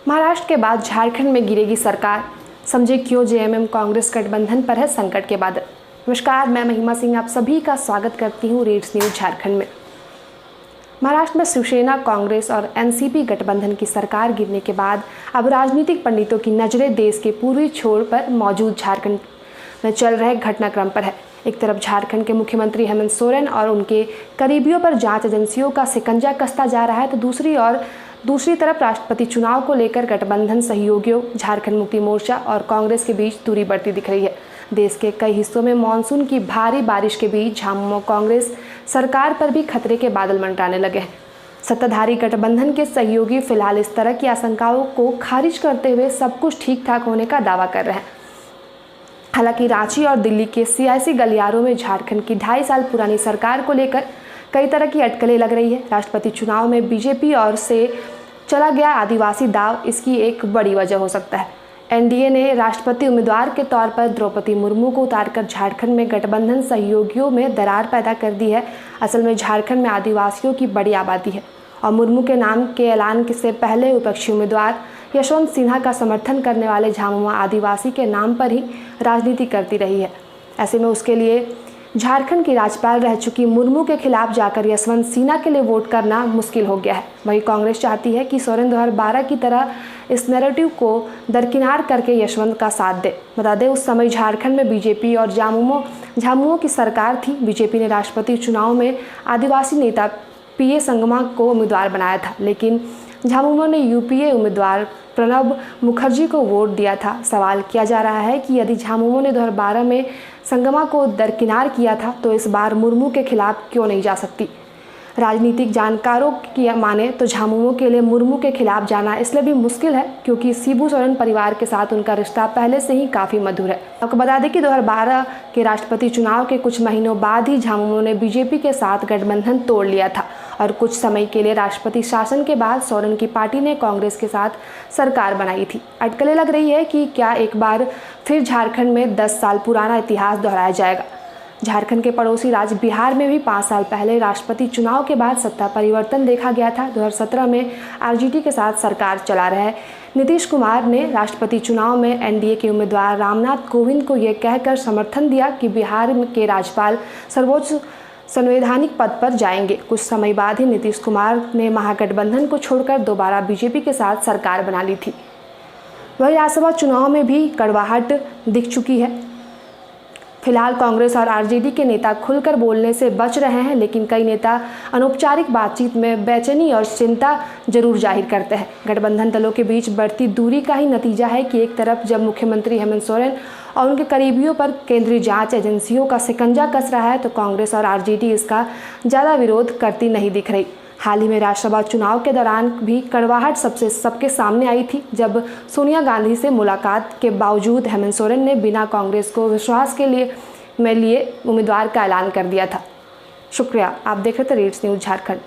महाराष्ट्र के बाद झारखंड में गिरेगी सरकार, समझे क्यों जेएमएम कांग्रेस गठबंधन पर है संकट के बादल। नमस्कार, मैं महिमा सिंह आप सभी का स्वागत करती हूँ रीड्स न्यूज झारखंड में। महाराष्ट्र में शिवसेना, कांग्रेस और एनसीपी गठबंधन की सरकार गिरने के बाद अब राजनीतिक पंडितों की नजरें देश के पूर्वी छोर पर मौजूद झारखंड में चल रहे घटनाक्रम पर है। एक तरफ झारखंड के मुख्यमंत्री हेमंत सोरेन और उनके करीबियों पर जांच एजेंसियों का शिकंजा कसता जा रहा है, तो दूसरी तरफ राष्ट्रपति चुनाव को लेकर गठबंधन सहयोगियों झारखंड मुक्ति मोर्चा और कांग्रेस के बीच दूरी बढ़ती दिख रही है। देश के कई हिस्सों में मानसून की भारी बारिश के बीच झामुमो कांग्रेस सरकार पर भी खतरे के बादल मंडराने लगे हैं। सत्ताधारी गठबंधन के सहयोगी फिलहाल इस तरह की आशंकाओं को खारिज करते हुए सब कुछ ठीक ठाक होने का दावा कर रहे हैं। हालांकि रांची और दिल्ली के सियासी गलियारों में झारखंड की 2.5 साल पुरानी सरकार को लेकर कई तरह की अटकलें लग रही है। राष्ट्रपति चुनाव में बीजेपी और से चला गया आदिवासी दाव इसकी एक बड़ी वजह हो सकता है। एनडीए ने राष्ट्रपति उम्मीदवार के तौर पर द्रौपदी मुर्मू को उतारकर झारखंड में गठबंधन सहयोगियों में दरार पैदा कर दी है। असल में झारखंड में आदिवासियों की बड़ी आबादी है और मुर्मू के नाम के ऐलान से पहले विपक्षी उम्मीदवार यशवंत सिन्हा का समर्थन करने वाले झामुमो आदिवासी के नाम पर ही राजनीति करती रही है। ऐसे में उसके लिए झारखंड की राज्यपाल रह चुकी मुर्मू के खिलाफ जाकर यशवंत सिन्हा के लिए वोट करना मुश्किल हो गया है। वहीं कांग्रेस चाहती है कि सोरेन 2012 की तरह इस नैरेटिव को दरकिनार करके यशवंत का साथ दे। बता दें, उस समय झारखंड में बीजेपी और झामुमो की सरकार थी। बीजेपी ने राष्ट्रपति चुनाव में आदिवासी नेता पीए संगमा को उम्मीदवार बनाया था, लेकिन झामुमो ने यूपीए उम्मीदवार प्रणब मुखर्जी को वोट दिया था। सवाल किया जा रहा है कि यदि झामुमो ने 2012 में संगमा को दरकिनार किया था तो इस बार मुर्मू के खिलाफ क्यों नहीं जा सकती। राजनीतिक जानकारों की माने तो झामुमो के लिए मुर्मू के खिलाफ जाना इसलिए भी मुश्किल है क्योंकि शिबू सोरेन परिवार के साथ उनका रिश्ता पहले से ही काफ़ी मधुर है। आपको बता दें कि 2012 के राष्ट्रपति चुनाव के कुछ महीनों बाद ही झामुमो ने बीजेपी के साथ गठबंधन तोड़ लिया था और कुछ समय के लिए राष्ट्रपति शासन के बाद सोरेन की पार्टी ने कांग्रेस के साथ सरकार बनाई थी। अटकलें लग रही है कि क्या एक बार फिर झारखंड में 10 साल पुराना इतिहास दोहराया जाएगा। झारखंड के पड़ोसी राज्य बिहार में भी 5 साल पहले राष्ट्रपति चुनाव के बाद सत्ता परिवर्तन देखा गया था। 2017 में आरजेडी के साथ सरकार चला रहे नीतीश कुमार ने राष्ट्रपति चुनाव में एनडीए के उम्मीदवार रामनाथ कोविंद को यह कहकर समर्थन दिया कि बिहार के राज्यपाल सर्वोच्च संवैधानिक पद पर जाएंगे। कुछ समय बाद ही नीतीश कुमार ने महागठबंधन को छोड़कर दोबारा बीजेपी के साथ सरकार बना ली थी। वही राज्यसभा चुनाव में भी कड़वाहट दिख चुकी है। फिलहाल कांग्रेस और आरजेडी के नेता खुलकर बोलने से बच रहे हैं, लेकिन कई नेता अनौपचारिक बातचीत में बेचैनी और चिंता जरूर जाहिर करते हैं। गठबंधन दलों के बीच बढ़ती दूरी का ही नतीजा है कि एक तरफ जब मुख्यमंत्री हेमंत सोरेन और उनके करीबियों पर केंद्रीय जांच एजेंसियों का शिकंजा कस रहा है, तो कांग्रेस और आरजेडी इसका ज़्यादा विरोध करती नहीं दिख रही। हाल ही में राज्यसभा चुनाव के दौरान भी कड़वाहट सबके सामने आई थी, जब सोनिया गांधी से मुलाकात के बावजूद हेमंत सोरेन ने बिना कांग्रेस को विश्वास के लिए उम्मीदवार का ऐलान कर दिया था। शुक्रिया, आप देख रहे थे रीड्स न्यूज झारखंड।